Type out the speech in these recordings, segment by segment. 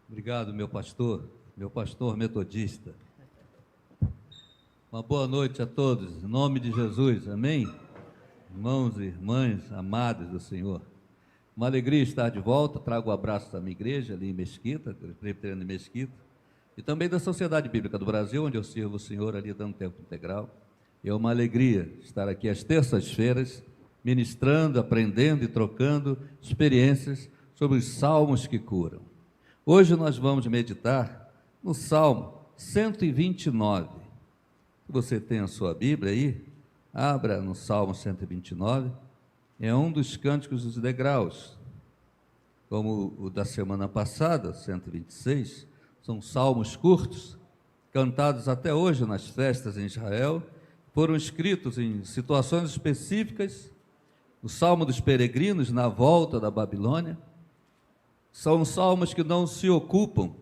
Obrigado, meu pastor metodista. Uma boa noite a todos, em nome de Jesus, amém? Irmãos e irmãs amados do Senhor. Uma alegria estar de volta, trago o abraço da minha igreja ali em Mesquita, presbiteriana de Mesquita, e também da Sociedade Bíblica do Brasil, onde eu sirvo o Senhor ali dando tempo integral. É uma alegria estar aqui às terças-feiras, ministrando, aprendendo e trocando experiências sobre os salmos que curam. Hoje nós vamos meditar no Salmo 129. Se você tem a sua Bíblia aí, abra no Salmo 129. É um dos cânticos dos degraus, como o da semana passada, 126. São salmos curtos, cantados até hoje nas festas em Israel, foram escritos em situações específicas. O Salmo dos peregrinos na volta da Babilônia. São salmos que não se ocupam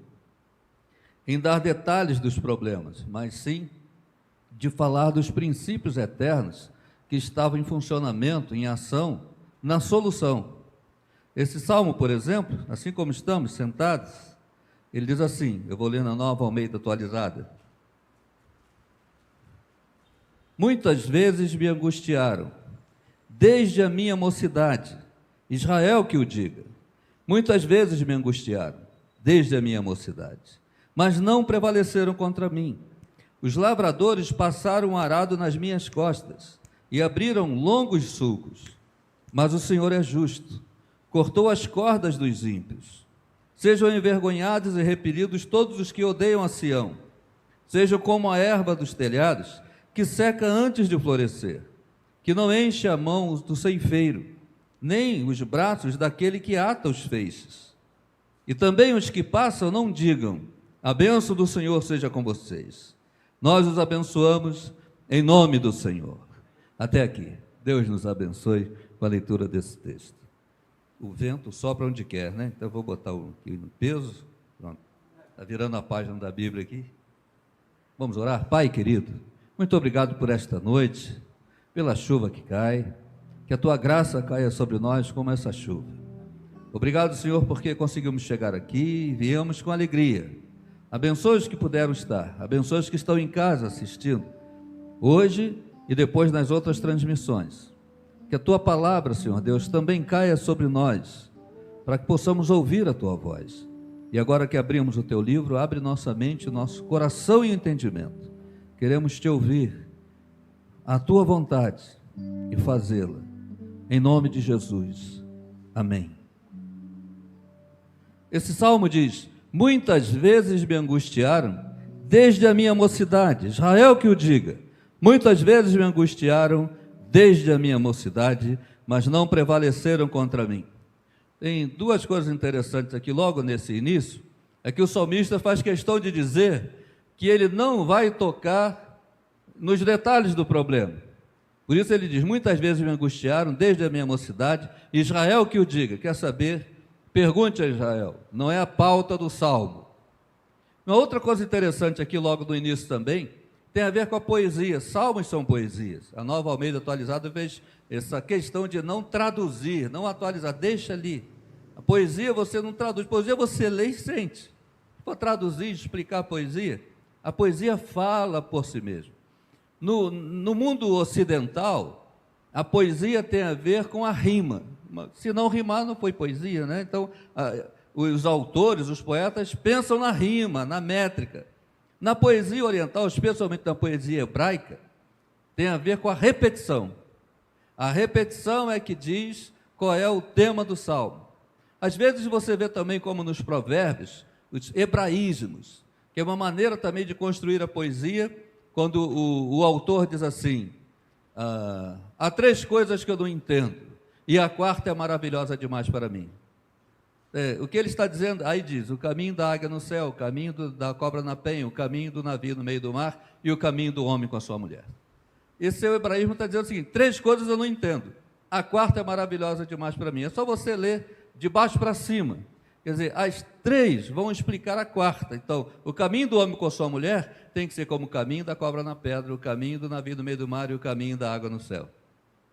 em dar detalhes dos problemas, mas sim de falar dos princípios eternos que estavam em funcionamento, em ação, na solução. Esse salmo, por exemplo, assim como estamos sentados, ele diz assim, eu vou ler na Nova Almeida atualizada: muitas vezes me angustiaram, desde a minha mocidade, Israel que o diga. Muitas vezes me angustiaram, desde a minha mocidade, mas não prevaleceram contra mim. Os lavradores passaram um arado nas minhas costas e abriram longos sulcos. Mas o Senhor é justo, cortou as cordas dos ímpios. Sejam envergonhados e repelidos todos os que odeiam a Sião. Sejam como a erva dos telhados, que seca antes de florescer, que não enche a mão do ceifeiro, nem os braços daquele que ata os feixes. E também os que passam não digam, a bênção do Senhor seja com vocês. Nós os abençoamos em nome do Senhor. Até aqui. Deus nos abençoe com a leitura desse texto. O vento sopra onde quer, né? Então eu vou botar aqui no peso. Pronto. Está virando a página da Bíblia aqui. Vamos orar? Pai querido, muito obrigado por esta noite, pela chuva que cai. Que a Tua graça caia sobre nós como essa chuva. Obrigado, Senhor, porque conseguimos chegar aqui e viemos com alegria. Abençoe os que puderam estar, abençoe os que estão em casa assistindo, hoje e depois nas outras transmissões. Que a Tua palavra, Senhor Deus, também caia sobre nós, para que possamos ouvir a Tua voz. E agora que abrimos o Teu livro, abre nossa mente, nosso coração e entendimento. Queremos Te ouvir, a Tua vontade, e fazê-la. Em nome de Jesus, amém. Esse salmo diz, muitas vezes me angustiaram, desde a minha mocidade, Israel que o diga, muitas vezes me angustiaram, desde a minha mocidade, mas não prevaleceram contra mim. Tem duas coisas interessantes aqui, logo nesse início, é que o salmista faz questão de dizer que ele não vai tocar nos detalhes do problema. Por isso ele diz, muitas vezes me angustiaram, desde a minha mocidade, Israel que o diga. Quer saber? Pergunte a Israel, não é a pauta do salmo. Uma outra coisa interessante aqui, logo no início também, tem a ver com a poesia. Salmos são poesias. A Nova Almeida atualizada fez essa questão de não traduzir, não atualizar, deixa ali. A poesia você não traduz, poesia você lê e sente. Para traduzir, explicar a poesia fala por si mesma. No mundo ocidental, a poesia tem a ver com a rima. Se não rimar, não foi poesia, né? Então, os autores, os poetas, pensam na rima, na métrica. Na poesia oriental, especialmente na poesia hebraica, tem a ver com a repetição. A repetição é que diz qual é o tema do salmo. Às vezes você vê também, como nos provérbios, os hebraísmos, que é uma maneira também de construir a poesia, quando o autor diz assim, há três coisas que eu não entendo, e a quarta é maravilhosa demais para mim. O que ele está dizendo, aí diz, o caminho da águia no céu, o caminho da cobra na penha, o caminho do navio no meio do mar, e o caminho do homem com a sua mulher. Esse é o hebraísmo, está dizendo o seguinte, três coisas eu não entendo, a quarta é maravilhosa demais para mim. É só você ler de baixo para cima. Quer dizer, as três vão explicar a quarta. Então, o caminho do homem com a sua mulher tem que ser como o caminho da cobra na pedra, o caminho do navio no meio do mar e o caminho da água no céu,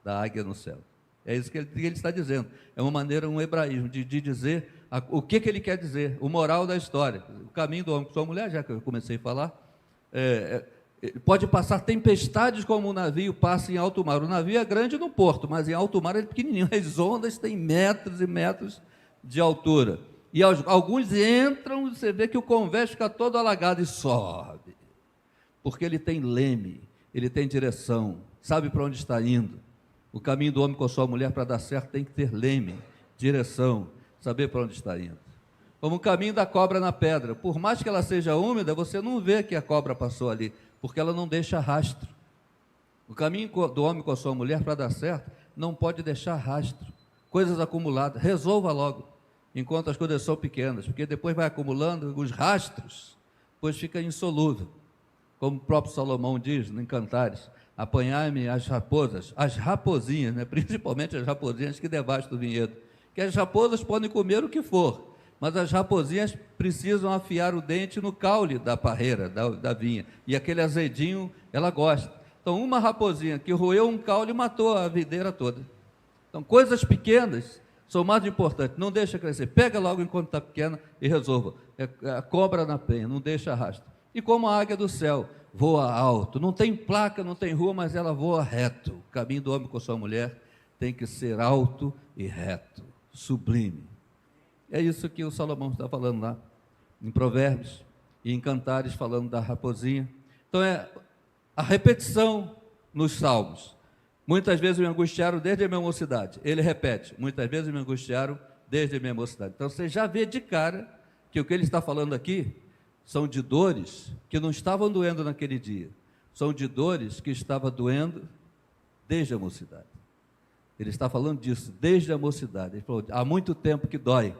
da águia no céu. É isso que ele está dizendo. É uma maneira, um hebraísmo de dizer o que ele quer dizer, o moral da história. O caminho do homem com sua mulher, já que eu comecei a falar, pode passar tempestades como o navio passa em alto mar. O navio é grande no porto, mas em alto mar ele é pequenininho. As ondas têm metros e metros de altura. E alguns entram, você vê que o convés fica todo alagado e sobe. Porque ele tem leme, ele tem direção, sabe para onde está indo. O caminho do homem com a sua mulher, para dar certo, tem que ter leme, direção, saber para onde está indo. Como o caminho da cobra na pedra. Por mais que ela seja úmida, você não vê que a cobra passou ali, porque ela não deixa rastro. O caminho do homem com a sua mulher, para dar certo, não pode deixar rastro. Coisas acumuladas, resolva logo, enquanto as coisas são pequenas, porque depois vai acumulando os rastros, depois fica insolúvel. Como o próprio Salomão diz, em Cantares, apanhai-me as raposas, as raposinhas, né? Principalmente as raposinhas que devastam o vinhedo, que as raposas podem comer o que for, mas as raposinhas precisam afiar o dente no caule da parreira, da vinha, e aquele azedinho ela gosta. Então, uma raposinha que roeu um caule matou a videira toda. Então, coisas pequenas são mais importantes, não deixa crescer, pega logo enquanto está pequena e resolva. A cobra na penha, não deixa rastro. E como a águia do céu, voa alto, não tem placa, não tem rua, mas ela voa reto. O caminho do homem com sua mulher tem que ser alto e reto, sublime. É isso que o Salomão está falando lá, em Provérbios e em Cantares, falando da raposinha. Então, é a repetição nos Salmos. Muitas vezes me angustiaram desde a minha mocidade. Ele repete, muitas vezes me angustiaram desde a minha mocidade. Então, você já vê de cara que o que ele está falando aqui são de dores que não estavam doendo naquele dia. São de dores que estavam doendo desde a mocidade. Ele está falando disso, desde a mocidade. Ele falou, há muito tempo que dói.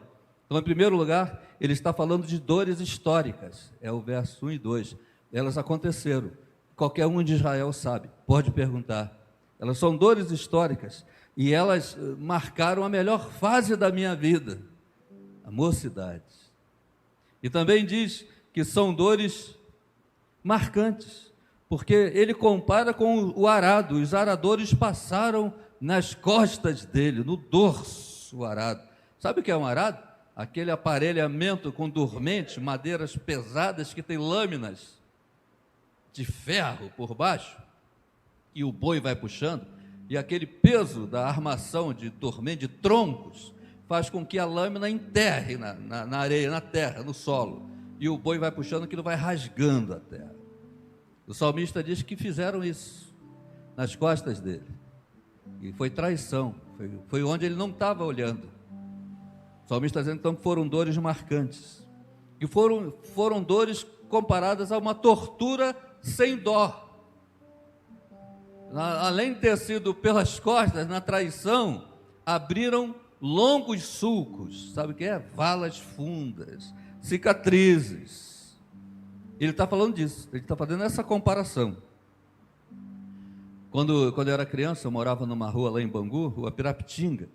Então, em primeiro lugar, ele está falando de dores históricas. É o verso 1 e 2. Elas aconteceram. Qualquer um de Israel sabe, pode perguntar. Elas são dores históricas e elas marcaram a melhor fase da minha vida, a mocidade. E também diz que são dores marcantes, porque ele compara com o arado. Os aradores passaram nas costas dele, no dorso, o arado. Sabe o que é um arado? Aquele aparelhamento com dormentes, madeiras pesadas que tem lâminas de ferro por baixo, e o boi vai puxando, e aquele peso da armação de dormente, de troncos, faz com que a lâmina enterre na areia, na terra, no solo, e o boi vai puxando, aquilo vai rasgando a terra. O salmista diz que fizeram isso nas costas dele, e foi traição, foi onde ele não estava olhando. O salmista está dizendo então que foram dores marcantes, que foram dores comparadas a uma tortura sem dó. Além de ter sido pelas costas, na traição, abriram longos sulcos, sabe o que é? Valas fundas, cicatrizes. Ele está falando disso, ele está fazendo essa comparação. Quando eu era criança, eu morava numa rua lá em Bangu, rua Pirapitinga,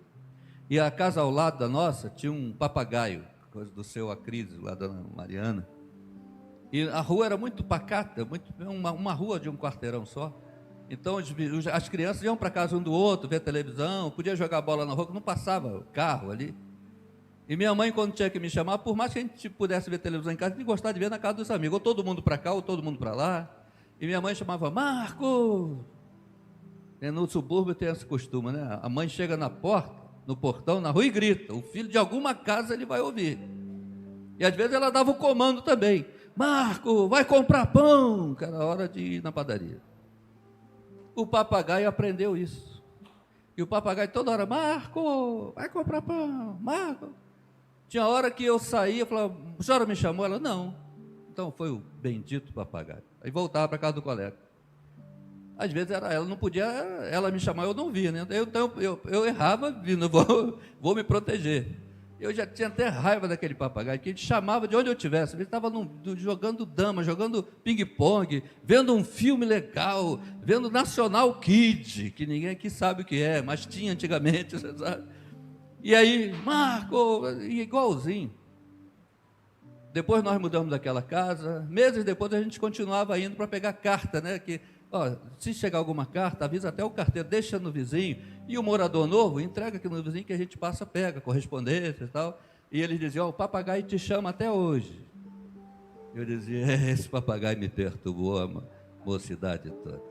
e a casa ao lado da nossa tinha um papagaio, coisa do seu Acrísio, lá da Mariana, e a rua era muito pacata, uma rua de um quarteirão só. Então as crianças iam para casa um do outro, ver televisão, podia jogar bola na rua, não passava carro ali. E minha mãe, quando tinha que me chamar, por mais que a gente pudesse ver televisão em casa, a gente gostava de ver na casa dos amigos, ou todo mundo para cá, ou todo mundo para lá. E minha mãe chamava, Marco! E no subúrbio tem esse costume, né? A mãe chega na porta, no portão, na rua e grita, o filho de alguma casa ele vai ouvir. E às vezes ela dava o comando também, Marco, vai comprar pão, que era hora de ir na padaria. O papagaio aprendeu isso. E o papagaio toda hora, Marco, vai comprar pão, Marco. Tinha hora que eu saía, eu falava, a senhora me chamou? Ela, não. Então foi o bendito papagaio. Aí voltava para casa do colega. Às vezes ela não podia, ela me chamar, eu não via, né? Então eu errava, vindo, vou me proteger. Eu já tinha até raiva daquele papagaio, que ele chamava de onde eu estivesse. Ele estava jogando dama, jogando ping-pong, vendo um filme legal, vendo National Kid, que ninguém aqui sabe o que é, mas tinha antigamente, você sabe? E aí, Marco, igualzinho. Depois nós mudamos daquela casa, meses depois a gente continuava indo para pegar carta, né? Que, se chegar alguma carta, avisa até o carteiro, deixa no vizinho, e o morador novo, entrega aqui no vizinho que a gente passa, pega, correspondência e tal, E eles diziam: o papagaio te chama até hoje. Eu dizia: esse papagaio me perturbou a mocidade toda.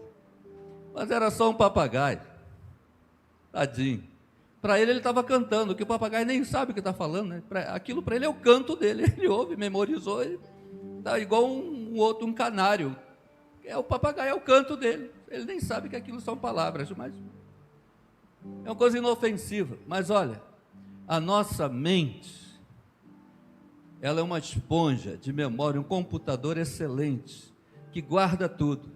Mas era só um papagaio, tadinho. Para ele estava cantando, que o papagaio nem sabe o que está falando, né? Aquilo para ele é o canto dele, ele ouve, memorizou, ele tá igual um canário. O papagaio é o canto dele, ele nem sabe que aquilo são palavras, mas é uma coisa inofensiva. Mas olha, a nossa mente, ela é uma esponja de memória, um computador excelente, que guarda tudo.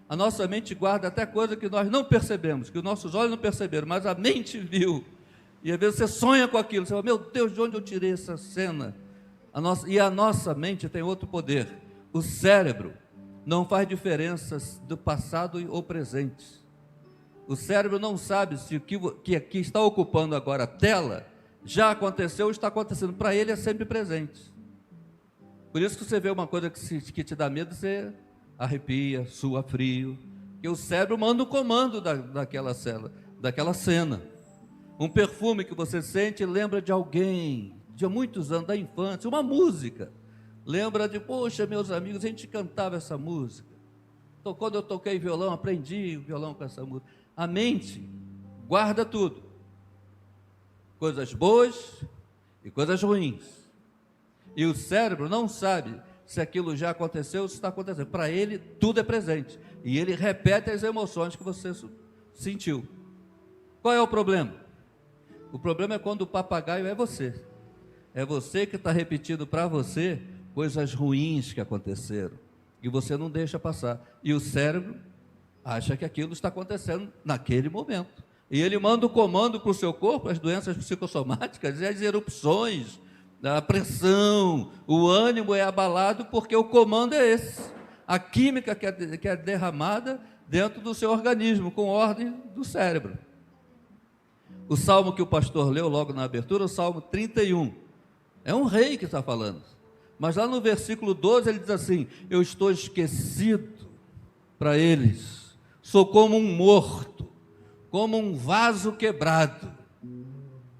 A nossa mente guarda até coisa que nós não percebemos, que os nossos olhos não perceberam, mas a mente viu. E às vezes você sonha com aquilo, você fala: meu Deus, de onde eu tirei essa cena? E a nossa mente tem outro poder. O cérebro não faz diferenças do passado ou presente. O cérebro não sabe se o que está ocupando agora a tela já aconteceu ou está acontecendo. Para ele é sempre presente. Por isso que você vê uma coisa que te dá medo, você arrepia, sua frio, que o cérebro manda o comando daquela cena. Um perfume que você sente lembra de alguém, de muitos anos, da infância. Uma música lembra de: poxa, meus amigos, a gente cantava essa música. Então, quando eu toquei violão, aprendi o violão com essa música. A mente guarda tudo, coisas boas e coisas ruins, e o cérebro não sabe se aquilo já aconteceu ou se está acontecendo. Para ele, tudo é presente. E ele repete as emoções que você sentiu. Qual é o problema? O problema é quando o papagaio é você. É você que está repetindo para você coisas ruins que aconteceram. E você não deixa passar. E o cérebro acha que aquilo está acontecendo naquele momento. E ele manda o comando para o seu corpo, as doenças psicossomáticas e as erupções, a pressão, o ânimo é abalado, porque o comando é esse. A química que é derramada dentro do seu organismo, com ordem do cérebro. O salmo que o pastor leu logo na abertura, o Salmo 31, é um rei que está falando. Mas lá no versículo 12 ele diz assim: eu estou esquecido para eles, sou como um morto, como um vaso quebrado.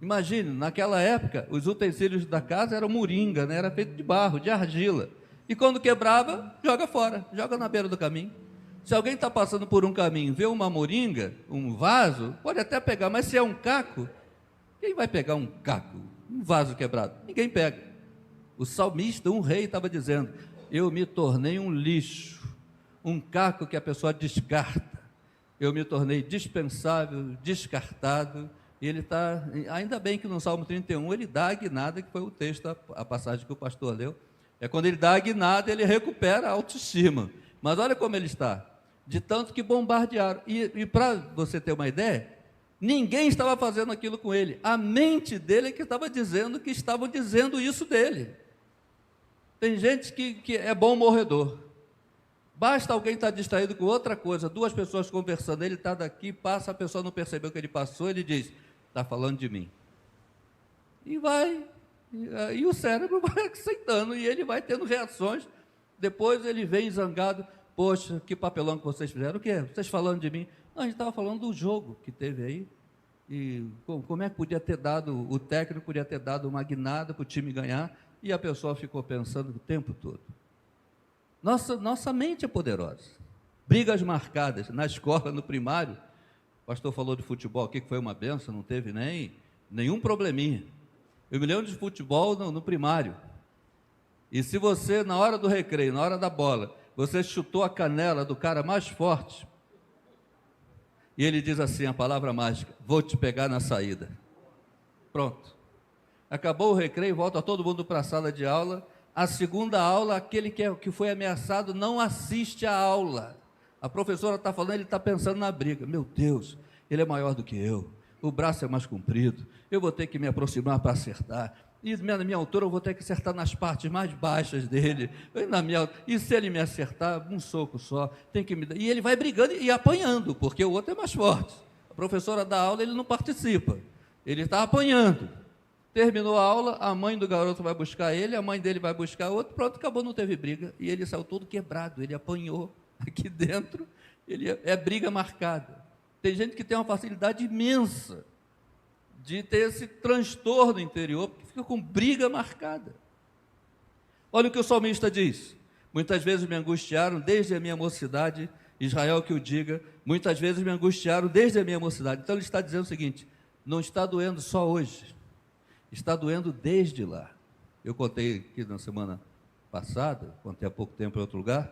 Imagine, naquela época, os utensílios da casa eram moringa, né? Era feito de barro, de argila. E quando quebrava, joga fora, joga na beira do caminho. Se alguém está passando por um caminho, vê uma moringa, um vaso, pode até pegar, mas se é um caco, quem vai pegar um caco, um vaso quebrado? Ninguém pega. O salmista, um rei, estava dizendo: eu me tornei um lixo, um caco que a pessoa descarta. Eu me tornei dispensável, descartado. E ele está, ainda bem que no Salmo 31 ele dá a guinada, que foi o texto, a passagem que o pastor leu. É quando ele dá a guinada, ele recupera a autoestima. Mas olha como ele está, de tanto que bombardearam. E para você ter uma ideia, ninguém estava fazendo aquilo com ele. A mente dele é que estava dizendo que estavam dizendo isso dele. Tem gente que é bom morredor. Basta alguém estar distraído com outra coisa, duas pessoas conversando, ele está daqui, passa, a pessoa não percebeu que ele passou, ele diz: está falando de mim. E vai, e o cérebro vai aceitando, e ele vai tendo reações. Depois ele vem zangado: poxa, que papelão que vocês fizeram. O quê? Vocês falando de mim? Não, a gente estava falando do jogo que teve aí, e como é que podia ter dado, o técnico podia ter dado uma guinada para o time ganhar, e a pessoa ficou pensando o tempo todo. Nossa mente é poderosa. Brigas marcadas na escola, no primário. O pastor falou de futebol aqui, que foi uma benção, não teve nenhum probleminha. Eu me lembro de futebol no primário. E se você, na hora do recreio, na hora da bola, você chutou a canela do cara mais forte, e ele diz assim, a palavra mágica: vou te pegar na saída. Pronto. Acabou o recreio, volta todo mundo para a sala de aula. A segunda aula, aquele que foi ameaçado não assiste a aula. A professora está falando, ele está pensando na briga. Meu Deus, ele é maior do que eu, o braço é mais comprido, eu vou ter que me aproximar para acertar. E na minha altura eu vou ter que acertar nas partes mais baixas dele. E se ele me acertar, um soco só, tem que me dar. E ele vai brigando e apanhando, porque o outro é mais forte. A professora dá aula, ele não participa, ele está apanhando. Terminou a aula, a mãe do garoto vai buscar ele, a mãe dele vai buscar outro, pronto, acabou, não teve briga. E ele saiu todo quebrado, ele apanhou aqui dentro, é briga marcada. Tem gente que tem uma facilidade imensa de ter esse transtorno interior, porque fica com briga marcada. Olha o que o salmista diz: muitas vezes me angustiaram desde a minha mocidade, Israel que o diga, muitas vezes me angustiaram desde a minha mocidade. Então ele está dizendo o seguinte: não está doendo só hoje, está doendo desde lá. Eu contei aqui na semana passada, contei há pouco tempo em outro lugar,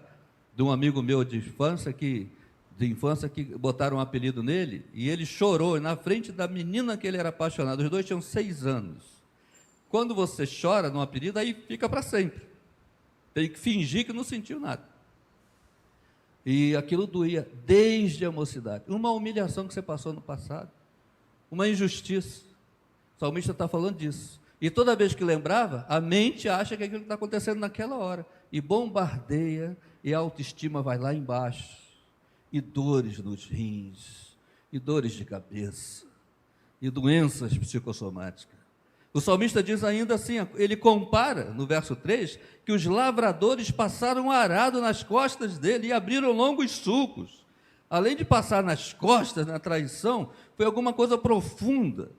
de um amigo meu de infância que botaram um apelido nele, e ele chorou na frente da menina que ele era apaixonado. Os dois tinham 6 anos. Quando você chora num apelido, aí fica para sempre. Tem que fingir que não sentiu nada. E aquilo doía desde a mocidade. Uma humilhação que você passou no passado, uma injustiça. O salmista está falando disso. E toda vez que lembrava, a mente acha que aquilo está acontecendo naquela hora, e bombardeia, e a autoestima vai lá embaixo, e dores nos rins, e dores de cabeça, e doenças psicossomáticas. O salmista diz ainda assim, ele compara, no verso 3, que os lavradores passaram arado nas costas dele e abriram longos sulcos. Além de passar nas costas, na traição, foi alguma coisa profunda,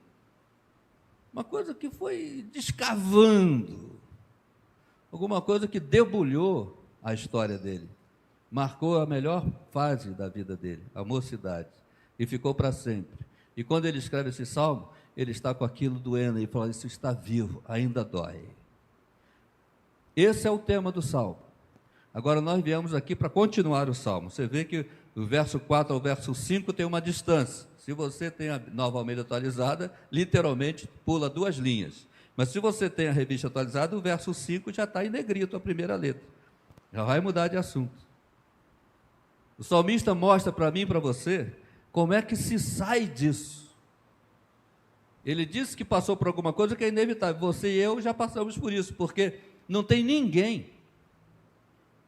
uma coisa que foi descavando, alguma coisa que debulhou a história dele, marcou a melhor fase da vida dele, a mocidade, e ficou para sempre. E quando ele escreve esse salmo, ele está com aquilo doendo e fala: isso está vivo, ainda dói. Esse é o tema do salmo. Agora nós viemos aqui para continuar o salmo. Você vê que do verso 4 ao verso 5 tem uma distância. Se você tem a Nova Almeida atualizada, literalmente pula 2 linhas. Mas se você tem a revista atualizada, o verso 5 já está em negrito, a primeira letra. Já vai mudar de assunto. O salmista mostra para mim e para você como é que se sai disso. Ele disse que passou por alguma coisa que é inevitável. Você e eu já passamos por isso, porque não tem ninguém,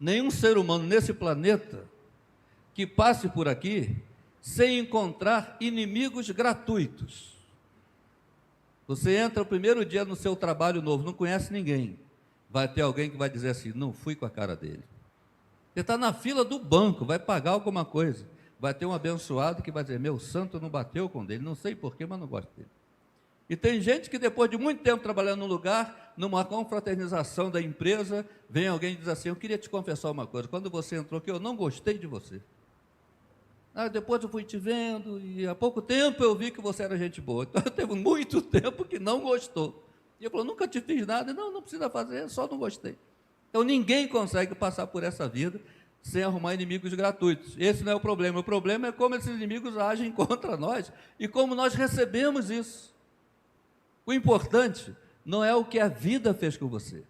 nenhum ser humano nesse planeta que passe por aqui sem encontrar inimigos gratuitos. Você entra o primeiro dia no seu trabalho novo, não conhece ninguém, vai ter alguém que vai dizer assim: não fui com a cara dele. Você está na fila do banco, vai pagar alguma coisa, vai ter um abençoado que vai dizer: meu santo não bateu com dele, não sei porquê, mas não gosto dele. E tem gente que depois de muito tempo trabalhando num lugar, numa confraternização da empresa, vem alguém e diz assim: eu queria te confessar uma coisa, quando você entrou aqui eu não gostei de você. Depois eu fui te vendo e há pouco tempo eu vi que você era gente boa. Então teve muito tempo que não gostou. E eu falei: nunca te fiz nada. Não precisa fazer, só não gostei. Então ninguém consegue passar por essa vida sem arrumar inimigos gratuitos. Esse não é o problema. O problema é como esses inimigos agem contra nós e como nós recebemos isso. O importante não é o que a vida fez com você.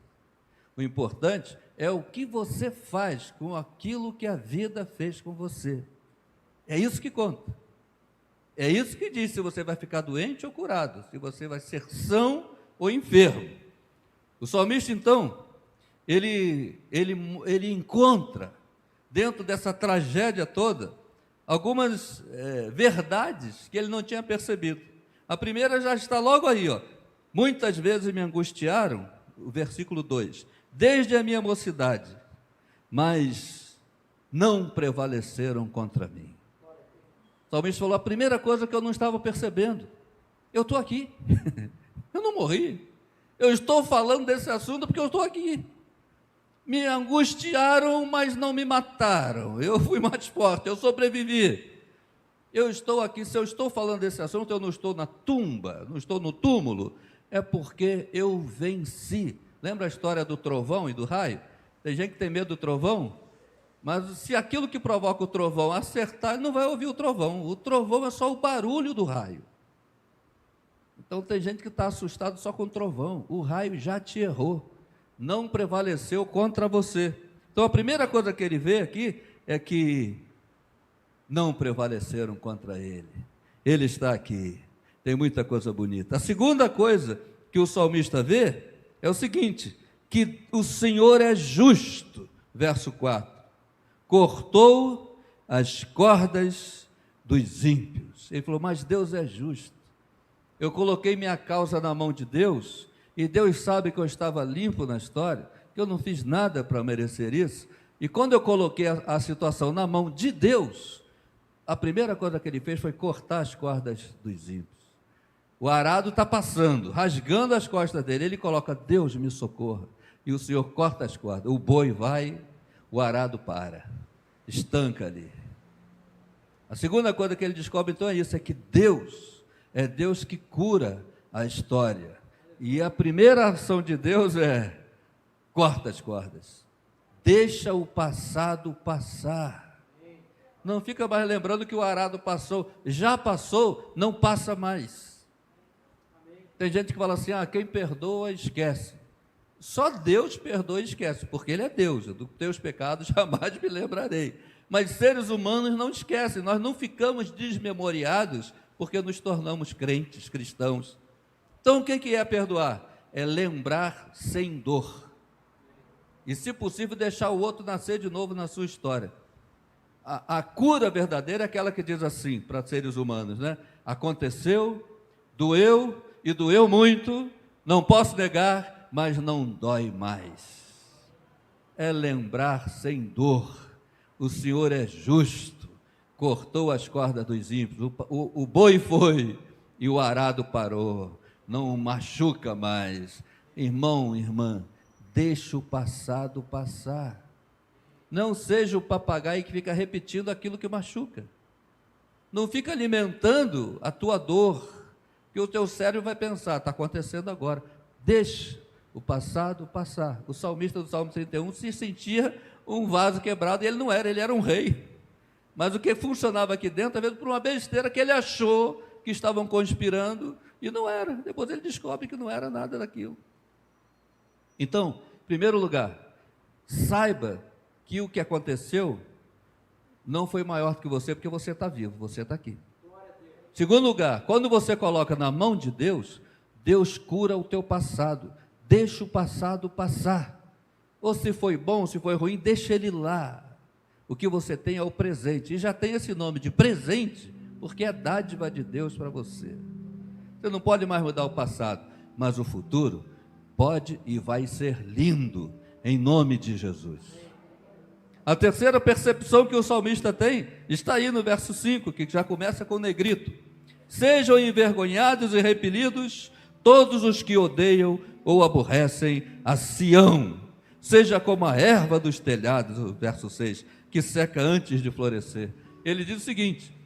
O importante é o que você faz com aquilo que a vida fez com você. É isso que conta. É isso que diz se você vai ficar doente ou curado, se você vai ser são ou enfermo. O salmista, então, ele encontra, dentro dessa tragédia toda, algumas verdades que ele não tinha percebido. A primeira já está logo aí, ó. Muitas vezes me angustiaram, o versículo 2, desde a minha mocidade, mas não prevaleceram contra mim. O salmista falou: a primeira coisa que eu não estava percebendo, eu estou aqui, eu não morri, eu estou falando desse assunto porque eu estou aqui. Me angustiaram, mas não me mataram, eu fui mais forte, eu sobrevivi. Eu estou aqui, se eu estou falando desse assunto, eu não estou na tumba, não estou no túmulo, é porque eu venci. Lembra a história do trovão e do raio? Tem gente que tem medo do trovão, mas se aquilo que provoca o trovão acertar, ele não vai ouvir o trovão é só o barulho do raio. Então tem gente que está assustado só com o trovão, o raio já te errou, não prevaleceu contra você. Então a primeira coisa que ele vê aqui é que não prevaleceram contra ele, ele está aqui, tem muita coisa bonita. A segunda coisa que o salmista vê é o seguinte, que o Senhor é justo, verso 4, cortou as cordas dos ímpios. Ele falou: mas Deus é justo, eu coloquei minha causa na mão de Deus, e Deus sabe que eu estava limpo na história, que eu não fiz nada para merecer isso, e quando eu coloquei a situação na mão de Deus, a primeira coisa que ele fez foi cortar as cordas dos ímpios. O arado está passando, rasgando as costas dele. Ele coloca: Deus me socorra. E o Senhor corta as cordas. O boi vai, o arado para, estanca ali. A segunda coisa que ele descobre então é isso, é que Deus é Deus que cura a história. E a primeira ação de Deus é: corta as cordas. Deixa o passado passar. Não fica mais lembrando que o arado passou. Já passou, não passa mais. Tem gente que fala assim: quem perdoa, esquece. Só Deus perdoa e esquece, porque Ele é Deus. Dos teus pecados jamais me lembrarei. Mas seres humanos não esquecem. Nós não ficamos desmemoriados porque nos tornamos crentes, cristãos. Então o que é perdoar? É lembrar sem dor. E, se possível, deixar o outro nascer de novo na sua história. A cura verdadeira é aquela que diz assim para seres humanos, né? Aconteceu, doeu e doeu muito, não posso negar, mas não dói mais. É lembrar sem dor. O Senhor é justo, cortou as cordas dos ímpios, o boi foi e o arado parou, não machuca mais. Irmão, irmã, deixa o passado passar. Não seja o papagaio que fica repetindo aquilo que machuca. Não fica alimentando a tua dor, que o teu cérebro vai pensar: está acontecendo agora. Deixa o passado passar. O salmista do Salmo 31 se sentia um vaso quebrado, e ele não era, ele era um rei. Mas o que funcionava aqui dentro, às vezes por uma besteira que ele achou que estavam conspirando, e não era. Depois ele descobre que não era nada daquilo. Então, em primeiro lugar, saiba que o que aconteceu não foi maior do que você, porque você está vivo, você está aqui. Segundo lugar, quando você coloca na mão de Deus, Deus cura o teu passado. Deixa o passado passar. Ou se foi bom, se foi ruim, deixa ele lá. O que você tem é o presente. E já tem esse nome de presente, porque é dádiva de Deus para você. Você não pode mais mudar o passado, mas o futuro pode e vai ser lindo, em nome de Jesus. A terceira percepção que o salmista tem está aí no verso 5, que já começa com negrito: sejam envergonhados e repelidos todos os que odeiam ou aborrecem a Sião. Seja como a erva dos telhados, o verso 6, que seca antes de florescer. Ele diz o seguinte: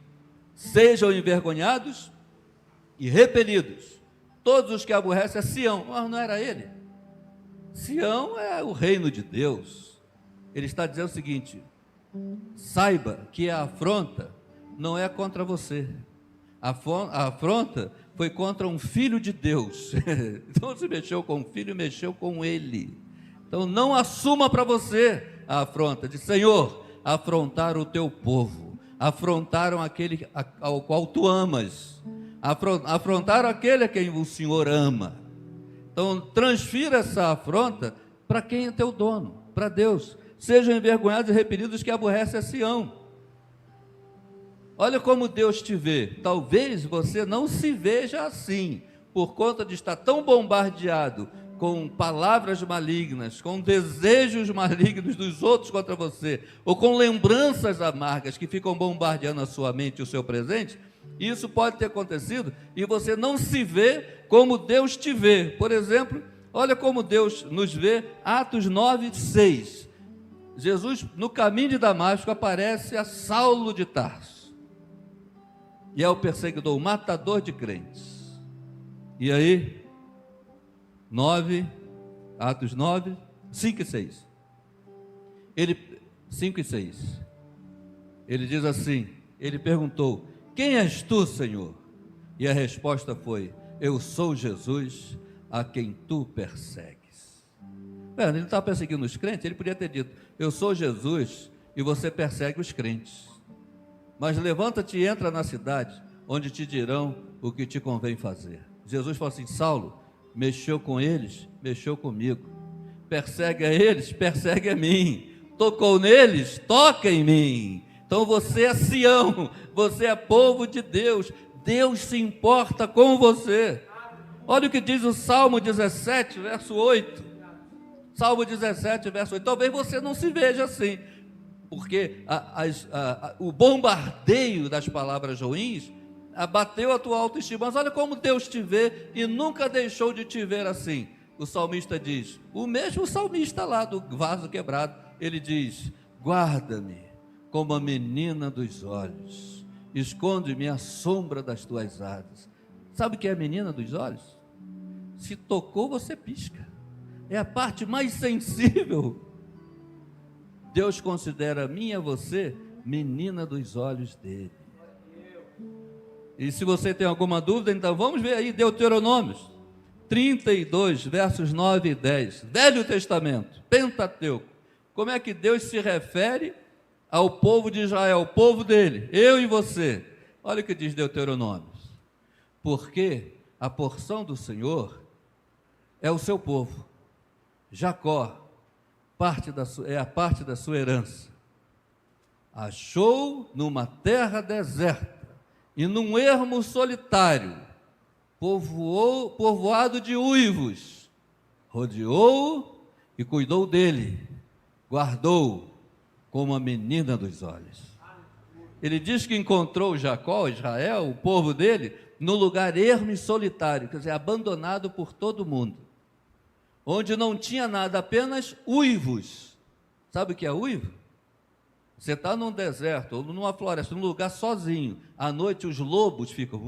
sejam envergonhados e repelidos todos os que aborrecem a Sião. Mas não era ele? Sião é o reino de Deus. Ele está dizendo o seguinte: saiba que a afronta não é contra você. A afronta foi contra um filho de Deus. Então, se mexeu com o filho, mexeu com ele. Então, não assuma para você a afronta. Diz: Senhor, afrontaram o teu povo, afrontaram aquele ao qual tu amas, afrontaram aquele a quem o Senhor ama. Então, transfira essa afronta para quem é teu dono, para Deus. Sejam envergonhados e repelidos que aborrecem a Sião. Olha como Deus te vê. Talvez você não se veja assim, por conta de estar tão bombardeado com palavras malignas, com desejos malignos dos outros contra você, ou com lembranças amargas que ficam bombardeando a sua mente e o seu presente. Isso pode ter acontecido e você não se vê como Deus te vê. Por exemplo, olha como Deus nos vê, Atos 9, 6. Jesus, no caminho de Damasco, aparece a Saulo de Tarso, e é o perseguidor, o matador de crentes. E aí, Atos 9, 5 e 6. 5 e 6. Ele diz assim, ele perguntou: quem és tu, Senhor? E a resposta foi: eu sou Jesus, a quem tu persegues. Ele não está perseguindo os crentes, ele podia ter dito: eu sou Jesus e você persegue os crentes. Mas levanta-te e entra na cidade, onde te dirão o que te convém fazer. Jesus falou assim: Saulo, mexeu com eles, mexeu comigo. Persegue a eles, persegue a mim. Tocou neles, toca em mim. Então você é Sião, você é povo de Deus. Deus se importa com você. Olha o que diz o Salmo 17, verso 8. Salmo 17, verso 8. Talvez você não se veja assim, porque o bombardeio das palavras ruins abateu a tua autoestima, mas olha como Deus te vê e nunca deixou de te ver assim. O salmista diz, o mesmo salmista lá do vaso quebrado, ele diz, guarda-me como a menina dos olhos, esconde-me à sombra das tuas asas. Sabe o que é a menina dos olhos? Se tocou, você pisca, é a parte mais sensível. Deus considera a mim e a você menina dos olhos dele. E se você tem alguma dúvida, então vamos ver aí Deuteronômios 32, versos 9 e 10, Velho Testamento, Pentateuco. Como é que Deus se refere ao povo de Israel, o povo dele, eu e você? Olha o que diz Deuteronômio. Porque a porção do Senhor é o seu povo, Jacó, é a parte da sua herança. Achou numa terra deserta e num ermo solitário, povoado de uivos, rodeou e cuidou dele, guardou como a menina dos olhos. Ele diz que encontrou Jacó, Israel, o povo dele, no lugar ermo e solitário, quer dizer, abandonado por todo mundo, onde não tinha nada, apenas uivos. Sabe o que é uivo? Você está num deserto, ou numa floresta, num lugar sozinho, à noite os lobos ficam,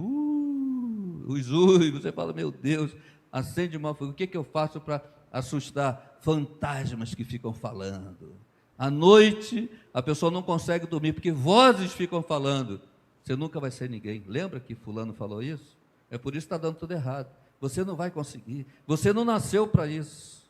os uivos, você fala, meu Deus, acende uma fogueira, o que eu faço para assustar fantasmas que ficam falando? À noite, a pessoa não consegue dormir, porque vozes ficam falando, você nunca vai ser ninguém. Lembra que fulano falou isso? É por isso que está dando tudo errado. Você não vai conseguir, você não nasceu para isso.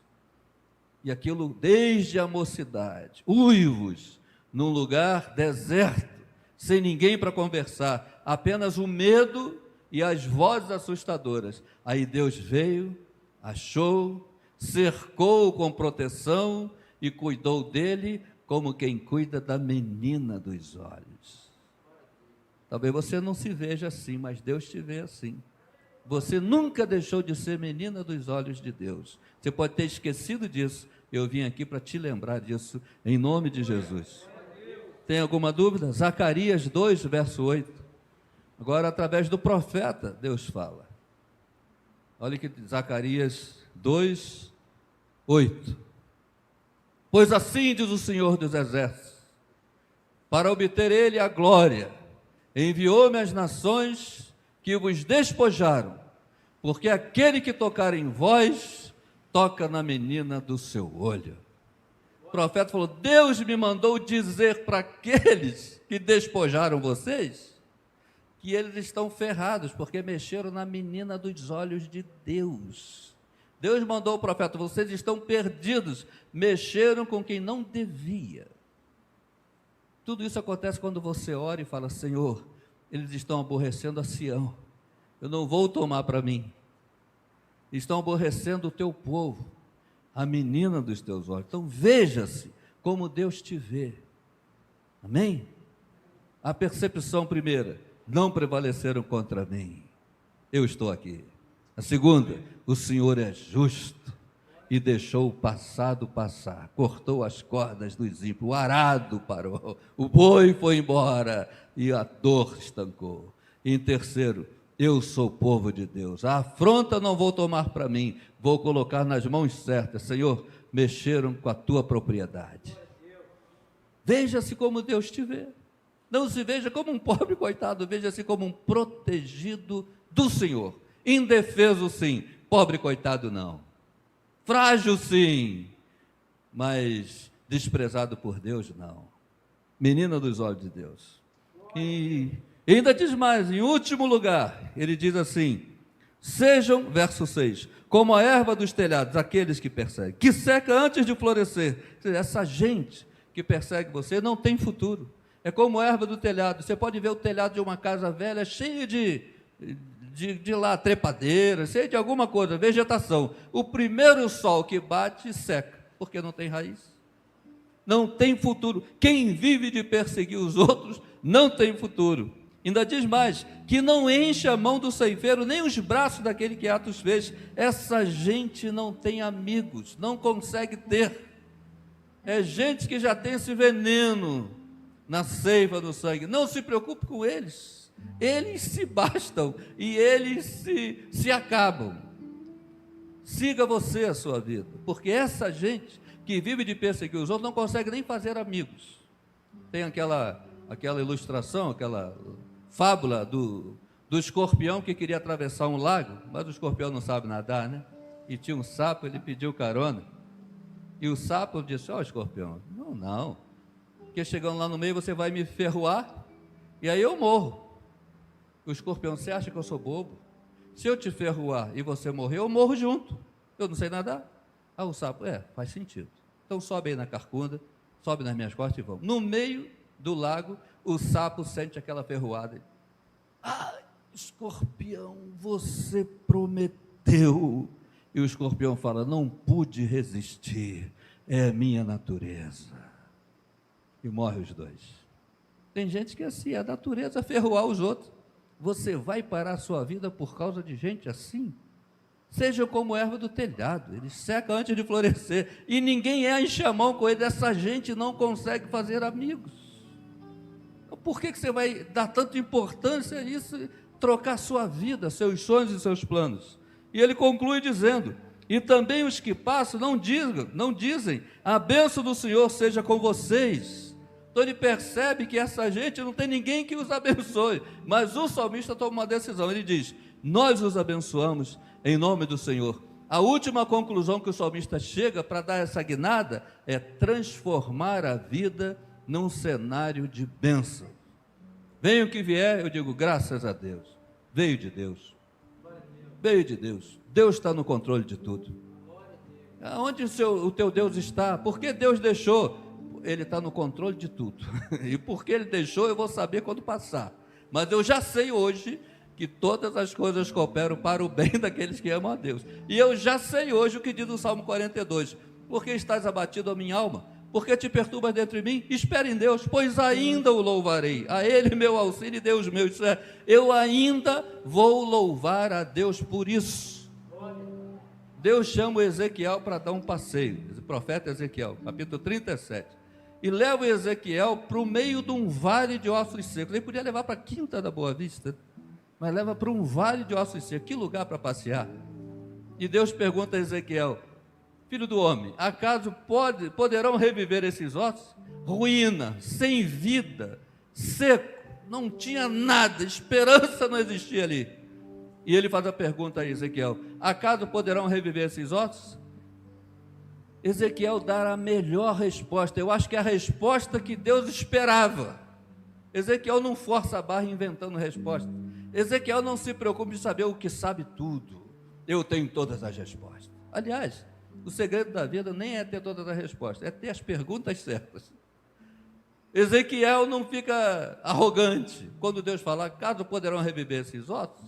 E aquilo desde a mocidade, uivos, num lugar deserto, sem ninguém para conversar, apenas o medo e as vozes assustadoras. Aí Deus veio, achou, cercou com proteção e cuidou dele como quem cuida da menina dos olhos. Talvez você não se veja assim, mas Deus te vê assim. Você nunca deixou de ser menina dos olhos de Deus. Você pode ter esquecido disso. Eu vim aqui para te lembrar disso, em nome de Jesus. Tem alguma dúvida? Zacarias 2, verso 8. Agora, através do profeta, Deus fala. Olha que Zacarias 2, 8. Pois assim diz o Senhor dos Exércitos, para obter ele a glória, enviou-me às nações que vos despojaram, porque aquele que tocar em vós, toca na menina do seu olho. O profeta falou, Deus me mandou dizer para aqueles que despojaram vocês, que eles estão ferrados, porque mexeram na menina dos olhos de Deus. Deus mandou o profeta, vocês estão perdidos, mexeram com quem não devia. Tudo isso acontece quando você ora e fala, Senhor, eles estão aborrecendo a Sião, eu não vou tomar para mim. Estão aborrecendo o teu povo, a menina dos teus olhos. Então veja-se como Deus te vê. Amém? A percepção primeira, não prevaleceram contra mim, eu estou aqui. A segunda, o Senhor é justo e deixou o passado passar, cortou as cordas dos ímpios, o arado parou, o boi foi embora e a dor estancou. E em terceiro, eu sou povo de Deus, a afronta não vou tomar para mim, vou colocar nas mãos certas. Senhor, mexeram com a tua propriedade. Veja-se como Deus te vê. Não se veja como um pobre coitado, veja-se como um protegido do Senhor. Indefeso sim, pobre coitado não. Frágil sim, mas desprezado por Deus não. Menina dos olhos de Deus. E ainda diz mais, em último lugar, ele diz assim, sejam, verso 6, como a erva dos telhados, aqueles que perseguem, que seca antes de florescer. Essa gente que persegue você não tem futuro. É como a erva do telhado. Você pode ver o telhado de uma casa velha cheio de lá, trepadeira, cheio de alguma coisa, vegetação. O primeiro sol que bate, seca, porque não tem raiz. Não tem futuro. Quem vive de perseguir os outros, não tem futuro. Ainda diz mais, que não enche a mão do ceifeiro, nem os braços daquele que atos fez. Essa gente não tem amigos, não consegue ter. É gente que já tem esse veneno na seiva do sangue. Não se preocupe com eles. eles se bastam e eles se acabam. Siga você a sua vida, porque essa gente que vive de perseguir os outros não consegue nem fazer amigos. Tem aquela ilustração, aquela fábula do escorpião que queria atravessar um lago, mas o escorpião não sabe nadar, né? E tinha um sapo, ele pediu carona. E o sapo disse: ó, escorpião, não, porque chegando lá no meio você vai me ferroar e aí eu morro. O escorpião: você acha que eu sou bobo? Se eu te ferroar e você morrer, eu morro junto. Eu não sei nadar. Ah, o sapo: faz sentido. Então sobe aí na carcunda, sobe nas minhas costas e vamos. No meio do lago, o sapo sente aquela ferroada. Ah, escorpião, você prometeu. E o escorpião fala: não pude resistir, é a minha natureza. E morre os dois. Tem gente que é assim, é a natureza ferroar os outros. Você vai parar a sua vida por causa de gente assim? Seja como erva do telhado, ele seca antes de florescer, e ninguém é enxamão com ele. Essa gente não consegue fazer amigos. Então, por que você vai dar tanta importância a isso, trocar sua vida, seus sonhos e seus planos? E ele conclui dizendo: e também os que passam não dizem, a bênção do Senhor seja com vocês. Então ele percebe que essa gente não tem ninguém que os abençoe, mas o salmista toma uma decisão, ele diz: nós os abençoamos em nome do Senhor. A última conclusão que o salmista chega para dar essa guinada é transformar a vida num cenário de bênção. Venha o que vier, eu digo graças a Deus, veio de Deus. Veio de Deus. Deus está no controle de tudo. Onde o teu Deus está? Por que Deus deixou? Ele está no controle de tudo. E porque Ele deixou, eu vou saber quando passar. Mas eu já sei hoje que todas as coisas cooperam para o bem daqueles que amam a Deus. E eu já sei hoje o que diz o Salmo 42. Por que estás abatido, a minha alma? Por que te perturbas dentro de mim? Espere em Deus, pois ainda o louvarei. A Ele meu auxílio e Deus meu. Isso é, eu ainda vou louvar a Deus por isso. Deus chama o Ezequiel para dar um passeio. O profeta Ezequiel, capítulo 37. E leva o Ezequiel para o meio de um vale de ossos secos. Ele podia levar para a Quinta da Boa Vista, mas leva para um vale de ossos secos. Que lugar para passear? E Deus pergunta a Ezequiel: filho do homem, acaso poderão reviver esses ossos? Ruína, sem vida, seco, não tinha nada, esperança não existia ali. E ele faz a pergunta a Ezequiel: acaso poderão reviver esses ossos? Ezequiel dá a melhor resposta, eu acho que é a resposta que Deus esperava. Ezequiel não força a barra inventando resposta. Ezequiel não se preocupa de saber o que sabe tudo. Eu tenho todas as respostas. Aliás, o segredo da vida nem é ter todas as respostas, é ter as perguntas certas. Ezequiel não fica arrogante. Quando Deus fala: acaso poderão reviver esses ossos?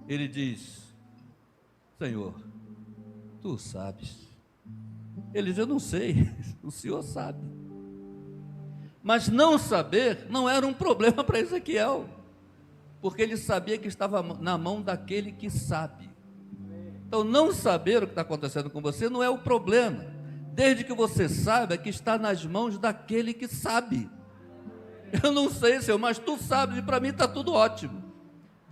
Ele diz: Senhor, Tu sabes. Ele diz: eu não sei, o Senhor sabe. Mas não saber não era um problema para Ezequiel, porque ele sabia que estava na mão daquele que sabe. Então, não saber o que está acontecendo com você não é o problema, desde que você saiba que está nas mãos daquele que sabe. Eu não sei, Senhor, mas Tu sabes, e para mim está tudo ótimo.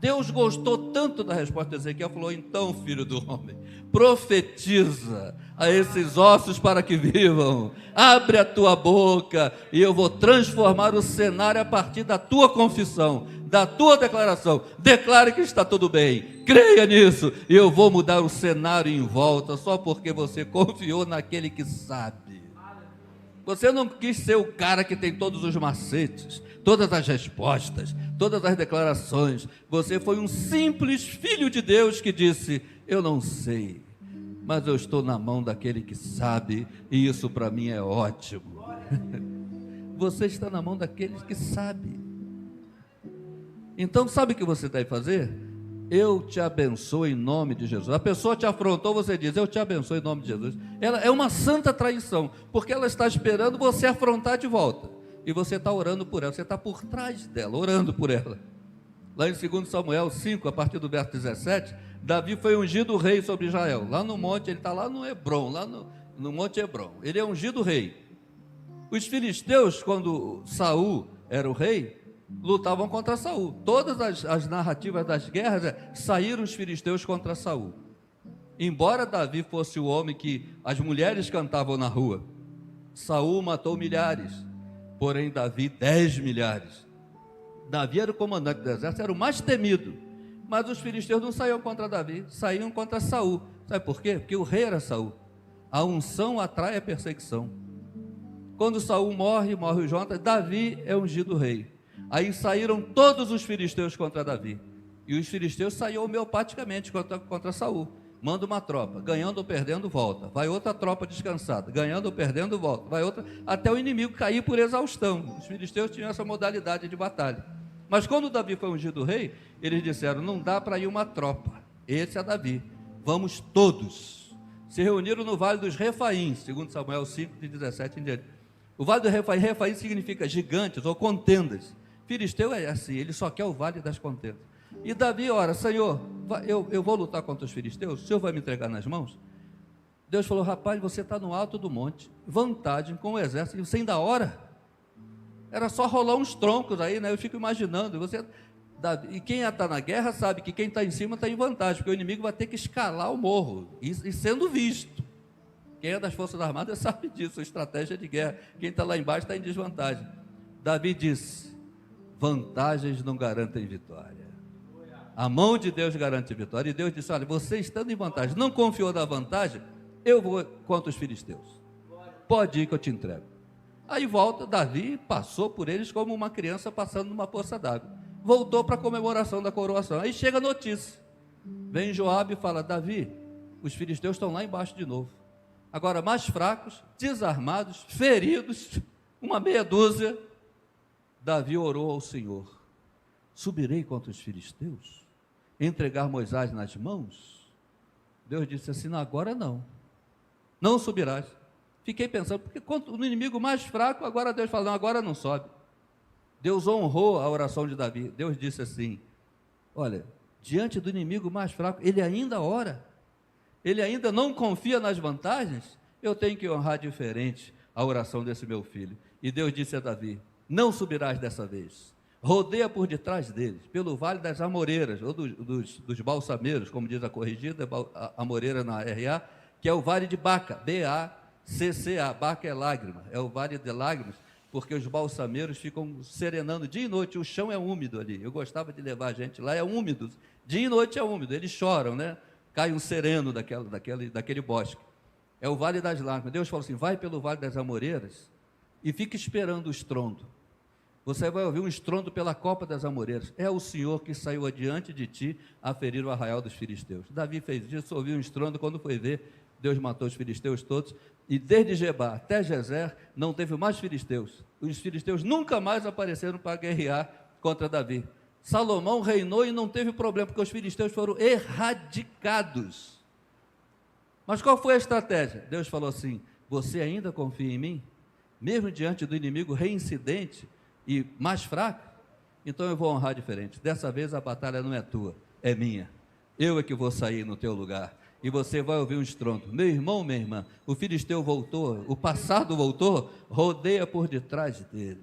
Deus gostou tanto da resposta de Ezequiel, falou: então, filho do homem, profetiza a esses ossos para que vivam, abre a tua boca, e eu vou transformar o cenário a partir da tua confissão, da tua declaração. Declare que está tudo bem, creia nisso, e eu vou mudar o cenário em volta, só porque você confiou naquele que sabe. Você não quis ser o cara que tem todos os macetes, todas as respostas, todas as declarações. Você foi um simples filho de Deus que disse: eu não sei, mas eu estou na mão daquele que sabe, e isso para mim é ótimo. Você está na mão daquele que sabe. Então, sabe o que você deve fazer? Eu te abençoo em nome de Jesus. A pessoa te afrontou, você diz: eu te abençoo em nome de Jesus. Ela é uma santa traição, porque ela está esperando você afrontar de volta, e você está orando por ela, você está por trás dela, orando por ela. Lá em 2 Samuel 5, a partir do verso 17, Davi foi ungido rei sobre Israel, lá no monte, ele está lá no Hebron, lá no monte Hebron, ele é ungido rei. Os filisteus, quando Saul era o rei, lutavam contra Saul. Todas as narrativas das guerras saíram os filisteus contra Saul. Embora Davi fosse o homem que as mulheres cantavam na rua, Saul matou milhares, porém Davi 10 milhares. Davi era o comandante do exército, era o mais temido, mas os filisteus não saíam contra Davi, saíam contra Saul. Sabe por quê? Porque o rei era Saul. A unção atrai a perseguição. Quando Saul morre o Jontas, Davi é ungido rei. Aí saíram todos os filisteus contra Davi, e os filisteus saíram homeopaticamente contra Saul. Manda uma tropa, ganhando ou perdendo, volta. Vai outra tropa descansada, ganhando ou perdendo, volta. Vai outra, até o inimigo cair por exaustão. Os filisteus tinham essa modalidade de batalha. Mas quando Davi foi ungido rei, eles disseram, não dá para ir uma tropa, esse é Davi, vamos todos. Se reuniram no Vale dos Refaíns, segundo Samuel 5, de 17 em diante. O Vale dos Refaíns, Refaim significa gigantes ou contendas. Filisteu é assim, ele só quer o Vale das Contendas. E Davi ora, Senhor, eu vou lutar contra os filisteus, o Senhor vai me entregar nas mãos? Deus falou, rapaz, você está no alto do monte, vantagem com o exército, e você ainda ora? Era só rolar uns troncos aí, né? Eu fico imaginando, Davi, e quem está na guerra sabe que quem está em cima está em vantagem, porque o inimigo vai ter que escalar o morro, e sendo visto. Quem é das Forças Armadas sabe disso, estratégia de guerra. Quem está lá embaixo está em desvantagem. Davi disse, vantagens não garantem vitória. A mão de Deus garante vitória. E Deus disse, olha, você estando em vantagem, não confiou na vantagem, eu vou contra os filisteus. Pode ir que eu te entrego. Aí volta, Davi passou por eles como uma criança passando numa poça d'água. Voltou para a comemoração da coroação. Aí chega a notícia. Vem Joabe e fala, Davi, os filisteus estão lá embaixo de novo. Agora mais fracos, desarmados, feridos, uma meia dúzia. Davi orou ao Senhor, subirei contra os filisteus, entregar Moisés nas mãos? Deus disse assim, não, agora não subirás. Fiquei pensando, porque contra o inimigo mais fraco, agora Deus fala, não, agora não sobe. Deus honrou a oração de Davi. Deus disse assim, olha, diante do inimigo mais fraco, ele ainda ora, ele ainda não confia nas vantagens, eu tenho que honrar diferente a oração desse meu filho. E Deus disse a Davi, não subirás dessa vez, rodeia por detrás deles, pelo vale das amoreiras, ou dos balsameiros, como diz a corrigida, amoreira na RA, que é o vale de Baca, B-A-C-C-A, Baca é lágrima, é o vale de lágrimas, porque os balsameiros ficam serenando dia e noite, o chão é úmido ali, eu gostava de levar a gente lá, é úmido, dia e noite é úmido, eles choram, né? Cai um sereno daquele bosque, é o vale das lágrimas. Deus falou assim, vai pelo vale das amoreiras, e fica esperando o estrondo. Você vai ouvir um estrondo pela copa das amoreiras. É o Senhor que saiu adiante de ti a ferir o arraial dos filisteus. Davi fez isso, ouviu um estrondo, quando foi ver, Deus matou os filisteus todos, e desde Gebá até Gezer não teve mais filisteus. Os filisteus nunca mais apareceram para guerrear contra Davi. Salomão reinou e não teve problema, porque os filisteus foram erradicados. Mas qual foi a estratégia? Deus falou assim, você ainda confia em mim? Mesmo diante do inimigo reincidente e mais fraco? Então eu vou honrar diferente. Dessa vez a batalha não é tua, é minha. Eu é que vou sair no teu lugar. E você vai ouvir um estrondo. Meu irmão, minha irmã, o filisteu voltou, o passado voltou, rodeia por detrás dele.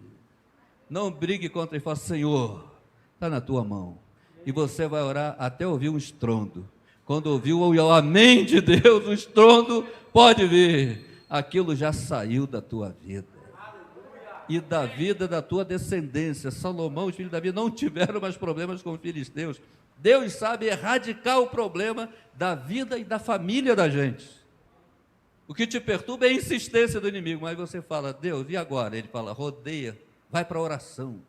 Não brigue contra ele, fala, Senhor, está na tua mão. E você vai orar até ouvir um estrondo. Quando ouviu o amém de Deus, o estrondo, pode vir. Aquilo já saiu da tua vida. E da vida da tua descendência. Salomão, os filhos de Davi, não tiveram mais problemas com os filisteus. Deus sabe erradicar o problema da vida e da família da gente. O que te perturba é a insistência do inimigo, mas você fala, Deus, e agora? Ele fala, rodeia, vai para a oração,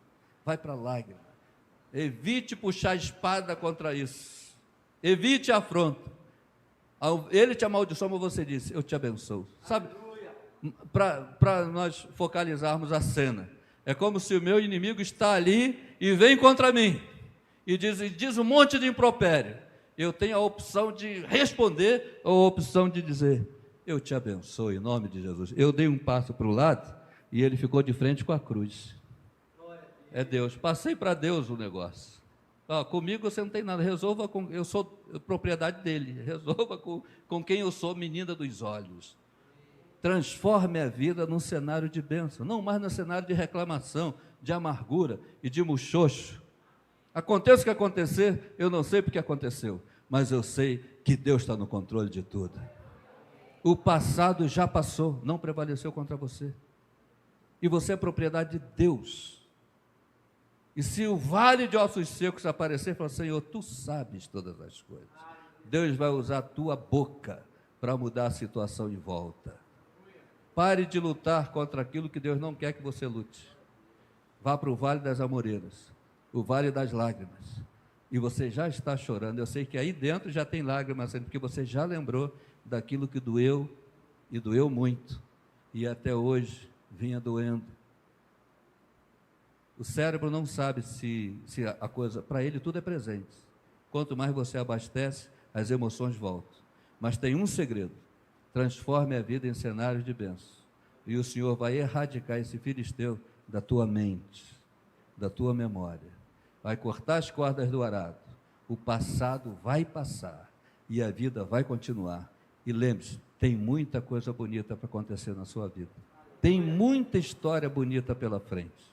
vai para a lágrima. Evite puxar a espada contra isso. Evite a afronta. Ele te amaldiçoou, mas você disse, eu te abençoo. Sabe, para nós focalizarmos a cena, é como se o meu inimigo está ali e vem contra mim. E diz um monte de impropério. Eu tenho a opção de responder ou a opção de dizer, eu te abençoo em nome de Jesus. Eu dei um passo para o lado e ele ficou de frente com a cruz. É Deus. Passei para Deus o negócio. Comigo você não tem nada, resolva com, eu sou propriedade dele, resolva com quem eu sou, menina dos olhos. Transforme a vida num cenário de bênção, não mais no cenário de reclamação, de amargura e de muxoxo. Aconteça o que acontecer, eu não sei porque aconteceu, mas eu sei que Deus está no controle de tudo. O passado já passou, não prevaleceu contra você. E você é propriedade de Deus. E se o vale de ossos secos aparecer, fala: Senhor, tu sabes todas as coisas. Deus vai usar a tua boca para mudar a situação em volta. Pare de lutar contra aquilo que Deus não quer que você lute. Vá para o Vale das Amoreiras, o Vale das Lágrimas. E você já está chorando. Eu sei que aí dentro já tem lágrimas, porque você já lembrou daquilo que doeu, e doeu muito, e até hoje vinha doendo. O cérebro não sabe se a coisa, para ele tudo é presente. Quanto mais você abastece, as emoções voltam. Mas tem um segredo: transforme a vida em cenários de bênção. E o Senhor vai erradicar esse filisteu da tua mente, da tua memória. Vai cortar as cordas do arado. O passado vai passar e a vida vai continuar. E lembre-se, tem muita coisa bonita para acontecer na sua vida. Tem muita história bonita pela frente.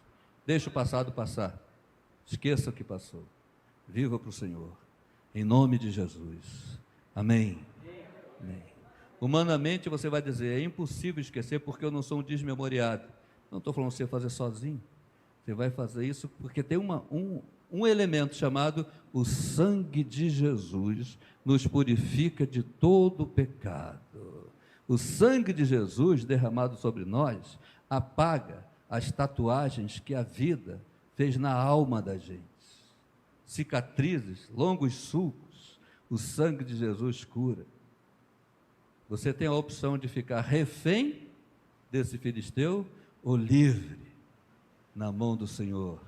Deixa o passado passar. Esqueça o que passou. Viva para o Senhor. Em nome de Jesus. Amém. Amém. Humanamente você vai dizer: é impossível esquecer porque eu não sou um desmemoriado. Não estou falando você fazer sozinho. Você vai fazer isso porque tem um elemento chamado o sangue de Jesus nos purifica de todo pecado. O sangue de Jesus derramado sobre nós apaga as tatuagens que a vida fez na alma da gente. Cicatrizes, longos sulcos, o sangue de Jesus cura. Você tem a opção de ficar refém desse filisteu ou livre na mão do Senhor,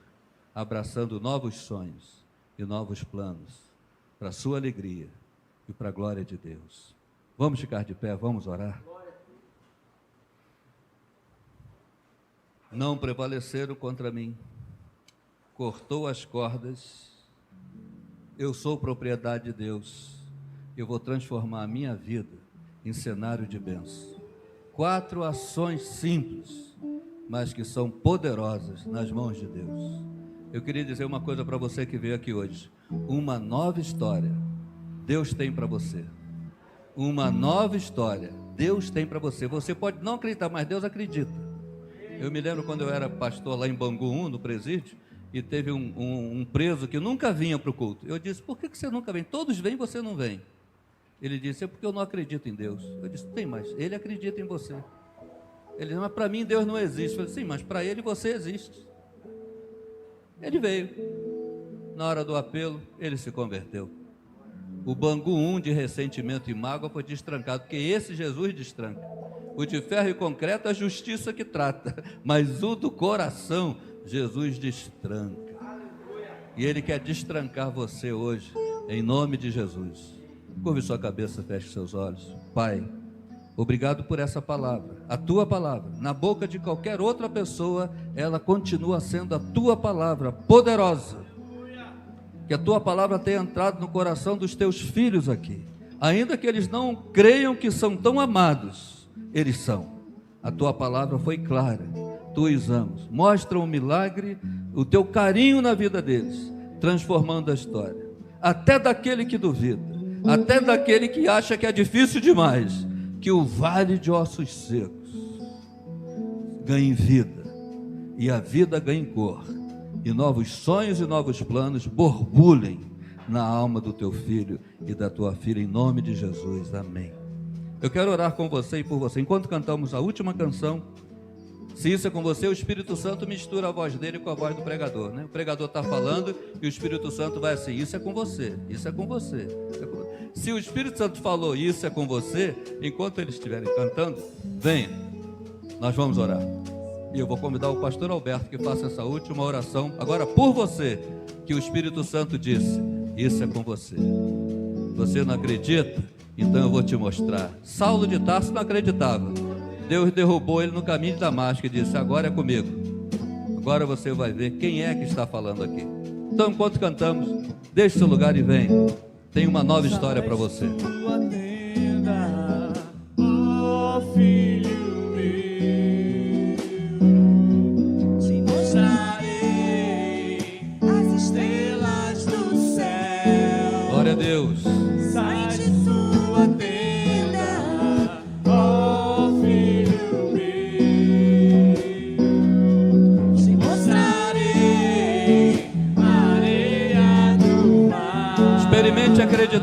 abraçando novos sonhos e novos planos para a sua alegria e para a glória de Deus. Vamos ficar de pé, vamos orar. Não prevaleceram contra mim, cortou as cordas, eu sou propriedade de Deus, eu vou transformar a minha vida em cenário de bênção. 4 ações simples, mas que são poderosas nas mãos de Deus. Eu queria dizer uma coisa para você que veio aqui hoje: uma nova história Deus tem para você. Uma nova história Deus tem para você. Você pode não acreditar, mas Deus acredita. Eu me lembro quando eu era pastor lá em Bangu 1, no presídio, e teve um preso que nunca vinha para o culto. Eu disse: por que você nunca vem? Todos vêm, você não vem. Ele disse: é porque eu não acredito em Deus. Eu disse: tem mais, ele acredita em você. Ele disse: mas para mim Deus não existe. Eu disse: sim, mas para ele você existe. Ele veio. Na hora do apelo, ele se converteu. O Bangu 1 de ressentimento e mágoa foi destrancado, porque esse Jesus destranca. O de ferro e concreto é a justiça que trata, mas o do coração, Jesus destranca. E Ele quer destrancar você hoje, em nome de Jesus. Curve sua cabeça, feche seus olhos. Pai, obrigado por essa palavra, a Tua palavra. Na boca de qualquer outra pessoa, ela continua sendo a Tua palavra, poderosa. Que a Tua palavra tenha entrado no coração dos Teus filhos aqui. Ainda que eles não creiam que são tão amados, eles são. A Tua palavra foi clara, Tu os amas. Mostra um milagre, o Teu carinho na vida deles, transformando a história. Até daquele que duvida, até daquele que acha que é difícil demais, que o vale de ossos secos ganhe vida, e a vida ganhe cor, e novos sonhos e novos planos borbulhem na alma do teu filho e da tua filha, em nome de Jesus, amém. Eu quero orar com você e por você, enquanto cantamos a última canção. Se isso é com você, o Espírito Santo mistura a voz dele com a voz do pregador, né? O pregador está falando e o Espírito Santo vai assim: isso é com você, isso é com você, isso é com você. Se o Espírito Santo falou isso é com você, enquanto eles estiverem cantando, venha, nós vamos orar. E eu vou convidar o pastor Alberto que faça essa última oração, agora por você, que o Espírito Santo disse: isso é com você. Você não acredita? Então eu vou te mostrar. Saulo de Tarso não acreditava. Deus derrubou ele no caminho de Damasco e disse: agora é comigo. Agora você vai ver quem é que está falando aqui. Então, enquanto cantamos, deixe seu lugar e vem. Tem uma nova história para você. Filho meu, se mostrarei.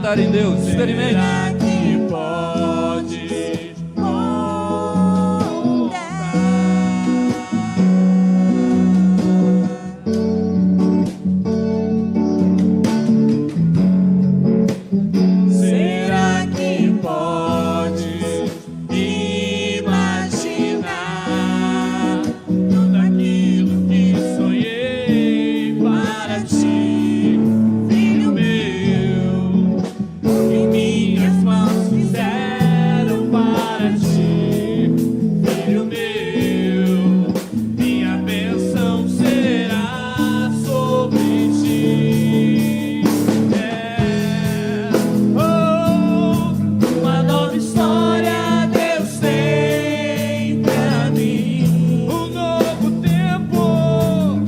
acreditar em Deus. Experimente. Será que pode voltar? Será que pode imaginar tudo aquilo que sonhei para ti, filho meu? Em minhas mãos fizeram para ti, filho meu. Minha bênção será sobre ti. Uma nova história Deus tem pra mim. Um novo tempo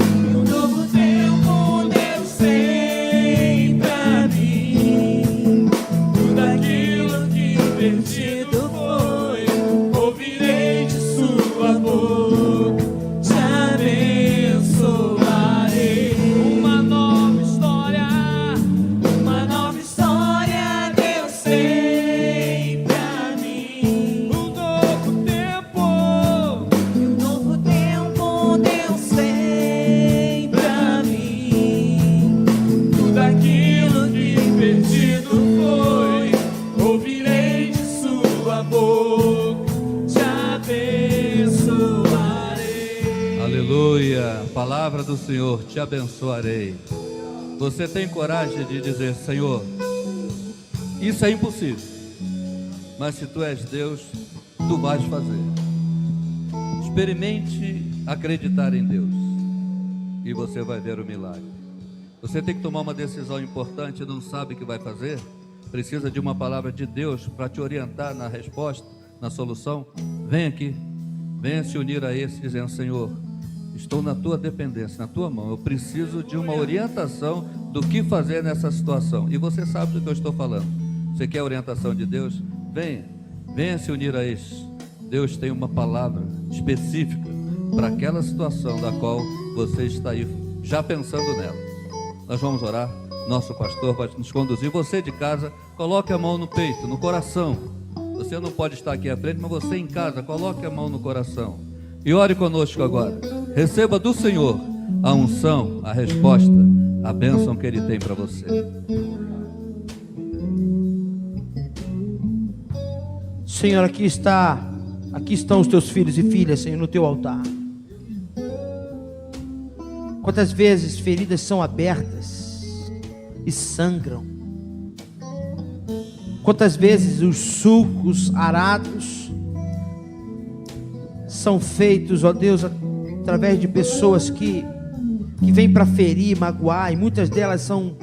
Deus tem pra mim. Tudo aquilo que perdido foi, ouvirei de sua boca, te abençoarei. Uma nova história Deus tem pra mim. Um novo tempo Deus tem pra mim. Tudo aquilo que perdido foi, ouvirei de sua boca, te abençoarei. Aleluia. Palavra do Senhor, te abençoarei. Você tem coragem de dizer: Senhor, isso é impossível, mas se tu és Deus, tu vais fazer. Experimente acreditar em Deus e você vai ver o milagre. Você tem que tomar uma decisão importante e não sabe o que vai fazer. Precisa de uma palavra de Deus para te orientar na resposta, na solução. Vem aqui, venha se unir a esse, dizendo: Senhor, estou na tua dependência, na tua mão. Eu preciso de uma orientação do que fazer nessa situação. E você sabe do que eu estou falando. Você quer a orientação de Deus? Venha se unir a esse. Deus tem uma palavra específica para aquela situação da qual você está aí já pensando nela. Nós vamos orar. Nosso pastor vai nos conduzir. Você de casa, coloque a mão no peito, no coração. Você não pode estar aqui à frente, mas você em casa, coloque a mão no coração e ore conosco agora. Receba do Senhor a unção, a resposta, a bênção que Ele tem para você. Senhor, aqui estão os teus filhos e filhas, Senhor, no teu altar. Quantas vezes feridas são abertas e sangram? Quantas vezes os sulcos arados são feitos, ó Deus, através de pessoas que vêm para ferir, magoar, e muitas delas são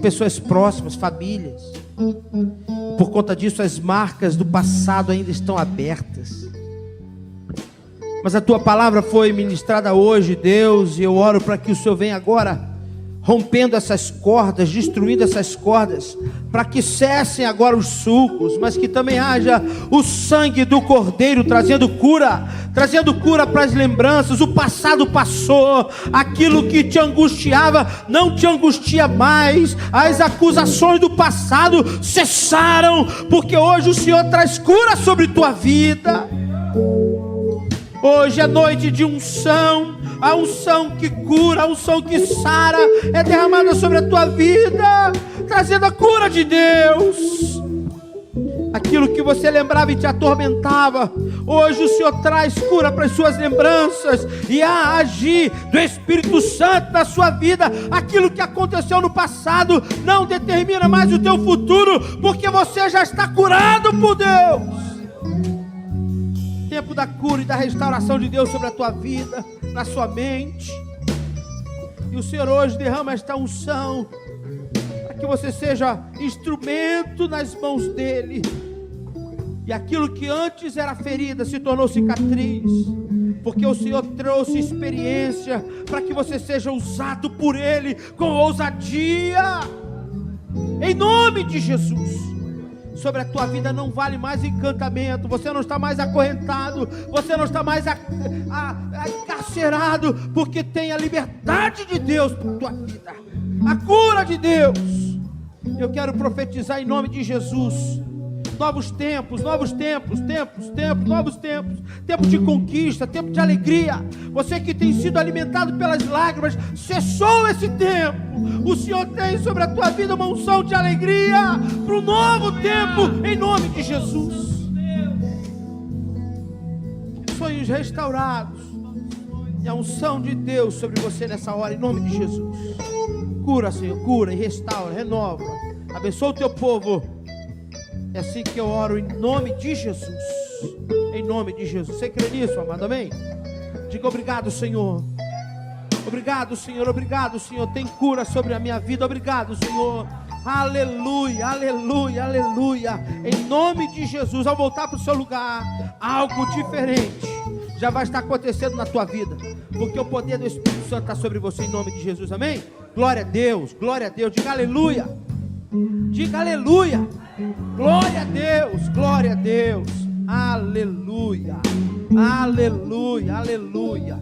pessoas próximas, famílias. Por conta disso, as marcas do passado ainda estão abertas. Mas a tua palavra foi ministrada hoje, Deus, e eu oro para que o Senhor venha agora rompendo essas cordas, destruindo essas cordas, para que cessem agora os sulcos, mas que também haja o sangue do Cordeiro trazendo cura para as lembranças. O passado passou, aquilo que te angustiava não te angustia mais, as acusações do passado cessaram, porque hoje o Senhor traz cura sobre tua vida. Hoje é noite de unção, a unção que cura, a unção que sara é derramada sobre a tua vida, trazendo a cura de Deus. Aquilo que você lembrava e te atormentava, hoje o Senhor traz cura para as suas lembranças e a agir do Espírito Santo na sua vida. Aquilo que aconteceu no passado não determina mais o teu futuro, porque você já está curado por Deus. Tempo da cura e da restauração de Deus sobre a tua vida, na sua mente. E o Senhor hoje derrama esta unção para que você seja instrumento nas mãos dEle, e aquilo que antes era ferida se tornou cicatriz, porque o Senhor trouxe experiência para que você seja usado por Ele com ousadia, em nome de Jesus. Sobre a tua vida não vale mais encantamento, você não está mais acorrentado, você não está mais encarcerado, porque tem a liberdade de Deus para a tua vida, a cura de Deus. Eu quero profetizar em nome de Jesus. Novos tempos, novos tempos, novos tempos. Tempo de conquista, tempo de alegria. Você que tem sido alimentado pelas lágrimas, cessou esse tempo. O Senhor tem sobre a tua vida uma unção de alegria para um novo tempo, em nome de Jesus. Sonhos restaurados. E a unção de Deus sobre você nessa hora, em nome de Jesus. Cura, Senhor, cura e restaura, renova. Abençoa o teu povo. É assim que eu oro, em nome de Jesus. Em nome de Jesus. Você crê nisso, amado? Amém? Diga obrigado, Senhor. Obrigado, Senhor. Obrigado, Senhor. Tem cura sobre a minha vida. Obrigado, Senhor. Aleluia, aleluia, aleluia. Em nome de Jesus. Ao voltar para o seu lugar, algo diferente já vai estar acontecendo na tua vida, porque o poder do Espírito Santo está sobre você, em nome de Jesus. Amém? Glória a Deus, glória a Deus. Diga aleluia. Diga aleluia. Glória a Deus, glória a Deus. Aleluia, aleluia, aleluia.